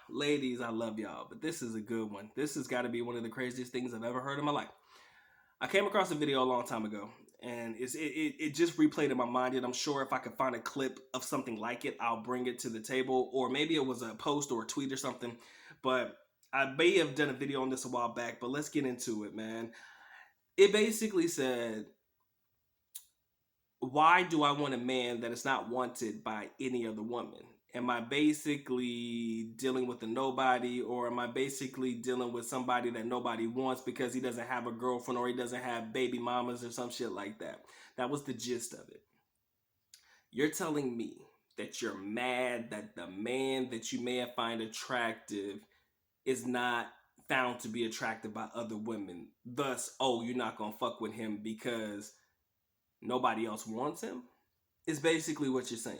Ladies, I love y'all, but this is a good one. This has got to be one of the craziest things I've ever heard in my life. I came across a video a long time ago, and it just replayed in my mind. And I'm sure if I could find a clip of something like it, I'll bring it to the table, or maybe it was a post or a tweet or something. But I may have done a video on this a while back. But let's get into it, man. It basically said, why do I want a man that is not wanted by any other woman? Am I basically dealing with a nobody, or am I basically dealing with somebody that nobody wants because he doesn't have a girlfriend or he doesn't have baby mamas or some shit like that? That was the gist of it. You're telling me that you're mad that the man that you may have find attractive is not found to be attractive by other women. Thus, oh, you're not gonna fuck with him because nobody else wants him, is basically what you're saying.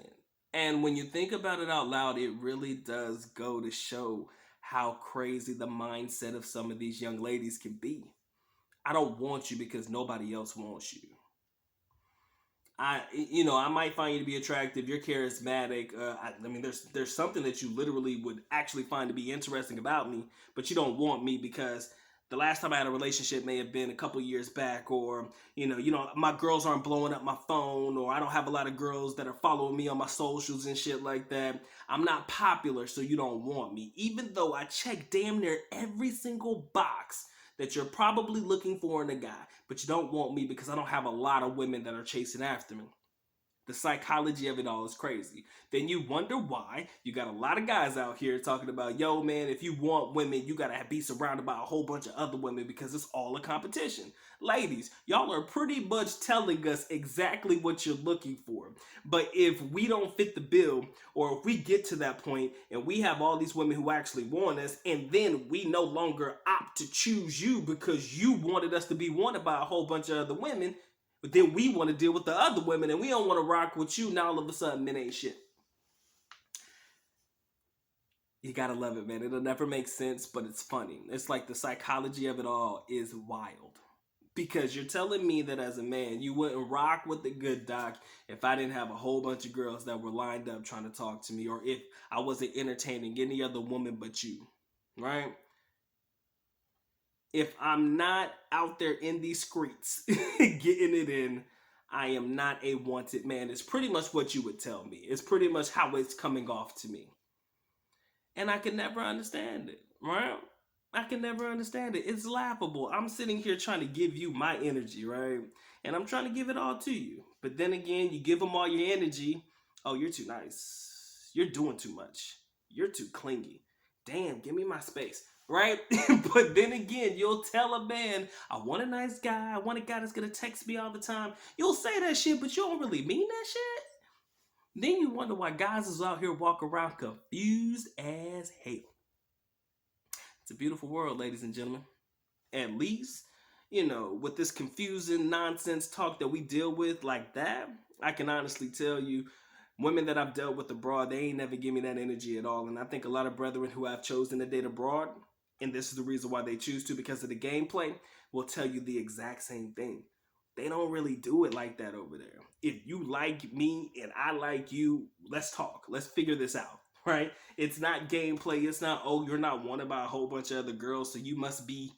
And when you think about it out loud, it really does go to show how crazy the mindset of some of these young ladies can be. I don't want you because nobody else wants you. I might find you to be attractive. You're charismatic. I mean, there's something that you literally would actually find to be interesting about me, but you don't want me because the last time I had a relationship may have been a couple years back, or my girls aren't blowing up my phone, or I don't have a lot of girls that are following me on my socials and shit like that. I'm not popular, so you don't want me, even though I check damn near every single box that you're probably looking for in a guy, but you don't want me because I don't have a lot of women that are chasing after me. The psychology of it all is crazy. Then you wonder why you got a lot of guys out here talking about, yo, man, if you want women, you got to be surrounded by a whole bunch of other women because it's all a competition. Ladies, y'all are pretty much telling us exactly what you're looking for. But if we don't fit the bill, or if we get to that point and we have all these women who actually want us, and then we no longer opt to choose you because you wanted us to be wanted by a whole bunch of other women, but then we want to deal with the other women and we don't want to rock with you. Now all of a sudden, men ain't shit. You gotta love it, man. It'll never make sense, but it's funny. It's like the psychology of it all is wild. Because you're telling me that as a man, you wouldn't rock with the good doc if I didn't have a whole bunch of girls that were lined up trying to talk to me, or if I wasn't entertaining any other woman but you, right? If I'm not out there in these streets getting it in, I am not a wanted man. It's pretty much what you would tell me. It's pretty much how it's coming off to me. And I can never understand it, right? I can never understand it. It's laughable. I'm sitting here trying to give you my energy, right? And I'm trying to give it all to you. But then again, you give them all your energy. Oh, you're too nice. You're doing too much. You're too clingy. Damn, give me my space, right? But then again, you'll tell a man, I want a nice guy. I want a guy that's going to text me all the time. You'll say that shit, but you don't really mean that shit. Then you wonder why guys is out here walking around confused as hell. It's a beautiful world, ladies and gentlemen. At least, with this confusing nonsense talk that we deal with like that, I can honestly tell you, women that I've dealt with abroad, they ain't never give me that energy at all. And I think a lot of brethren who have chosen to date abroad, and this is the reason why they choose to, because of the gameplay, will tell you the exact same thing. They don't really do it like that over there. If you like me and I like you, let's talk. Let's figure this out, right? It's not gameplay. It's not, oh, you're not wanted by a whole bunch of other girls, so you must be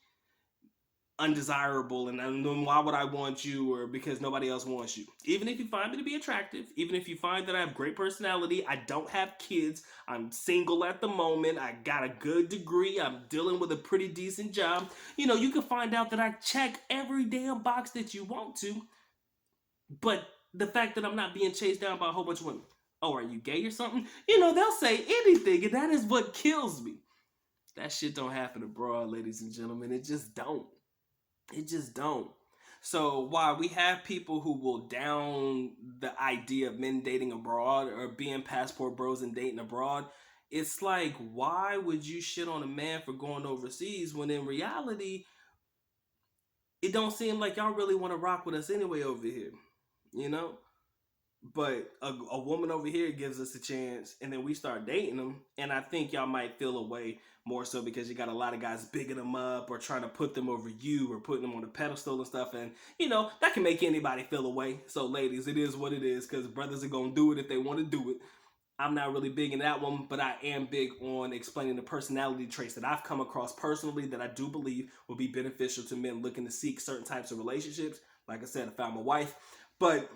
undesirable, and then why would I want you, or because nobody else wants you. Even if you find me to be attractive, even if you find that I have great personality, I don't have kids, I'm single at the moment, I got a good degree, I'm dealing with a pretty decent job, you can find out that I check every damn box that you want to, but the fact that I'm not being chased down by a whole bunch of women, oh, are you gay or something? They'll say anything, and that is what kills me. That shit don't happen abroad, ladies and gentlemen. It just don't. It just don't. So while we have people who will down the idea of men dating abroad or being passport bros and dating abroad, it's like, why would you shit on a man for going overseas when in reality, it don't seem like y'all really want to rock with us anyway over here, you know? But a woman over here gives us a chance, and then we start dating them, and I think y'all might feel away more so because you got a lot of guys bigging them up or trying to put them over you or putting them on a pedestal and stuff, and that can make anybody feel away. So ladies, it is what it is, because brothers are gonna do it if they want to do it. I'm not really big in that one, but I am big on explaining the personality traits that I've come across personally that I do believe will be beneficial to men looking to seek certain types of relationships. Like I said, I found my wife, but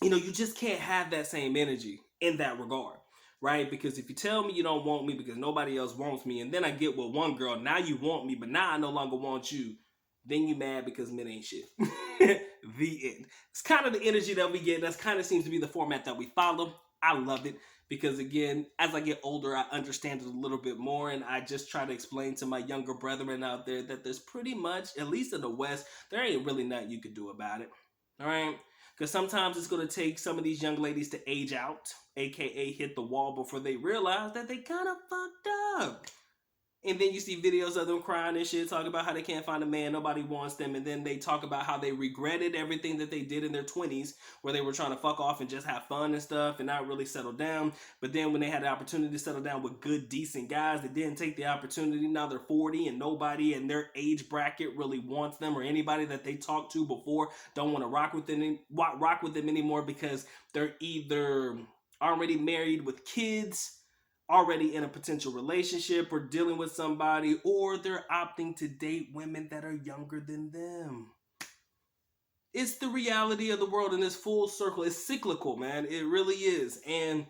you just can't have that same energy in that regard, right? Because if you tell me you don't want me because nobody else wants me, and then I get with one girl, now you want me, but now I no longer want you, then you mad because men ain't shit. The end. It's kind of the energy that we get. That's kind of seems to be the format that we follow. I love it because, again, as I get older, I understand it a little bit more, and I just try to explain to my younger brethren out there that there's pretty much, at least in the West, there ain't really nothing you could do about it. All right? Because sometimes it's going to take some of these young ladies to age out, aka hit the wall, before they realize that they kind of fucked up. And then you see videos of them crying and shit, talking about how they can't find a man, nobody wants them, and then they talk about how they regretted everything that they did in their 20s, where they were trying to fuck off and just have fun and stuff and not really settle down. But then when they had the opportunity to settle down with good, decent guys, they didn't take the opportunity. Now they're 40 and nobody in their age bracket really wants them, or anybody that they talked to before don't want to rock with them anymore because they're either already married with kids, already in a potential relationship, or dealing with somebody, or they're opting to date women that are younger than them. It's the reality of the world, and it's full circle. It's cyclical, man. It really is. And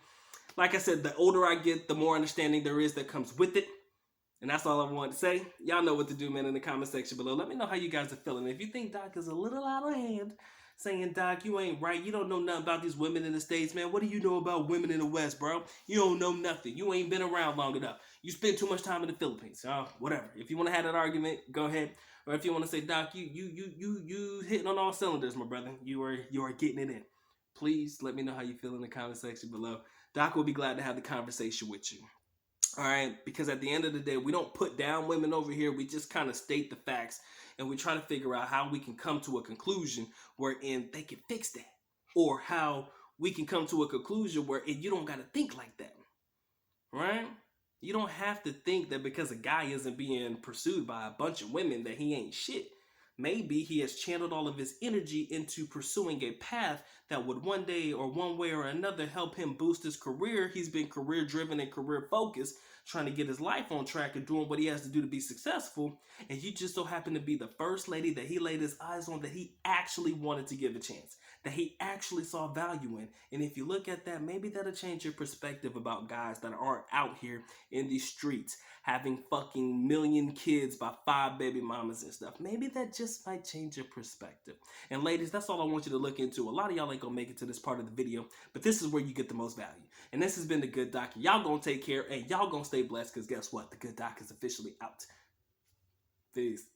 like I said, the older I get, the more understanding there is that comes with it. And that's all I wanted to say. Y'all know what to do, man, in the comment section below. Let me know how you guys are feeling. If you think Doc is a little out of hand, saying, Doc, you ain't right. You don't know nothing about these women in the States, man. What do you know about women in the West, bro? You don't know nothing. You ain't been around long enough. You spend too much time in the Philippines. Whatever. If you want to have that argument, go ahead. Or if you want to say, Doc, you hitting on all cylinders, my brother. You are getting it in. Please let me know how you feel in the comment section below. Doc will be glad to have the conversation with you. All right, because at the end of the day, we don't put down women over here. We just kind of state the facts, and we try to figure out how we can come to a conclusion wherein they can fix that, or how we can come to a conclusion where you don't got to think like that, right? You don't have to think that because a guy isn't being pursued by a bunch of women that he ain't shit. Maybe he has channeled all of his energy into pursuing a path that would one day or one way or another help him boost his career. He's been career driven and career focused, trying to get his life on track and doing what he has to do to be successful. And you just so happen to be the first lady that he laid his eyes on, that he actually wanted to give a chance, that he actually saw value in. And if you look at that, maybe that'll change your perspective about guys that aren't out here in these streets having fucking million kids by 5 baby mamas and stuff. Maybe that just might change your perspective. And ladies, that's all I want you to look into. A lot of y'all ain't gonna make it to this part of the video, but this is where you get the most value. And this has been The Good Doc. Y'all gonna take care, and y'all gonna stay blessed, because guess what? The Good Doc is officially out. Peace.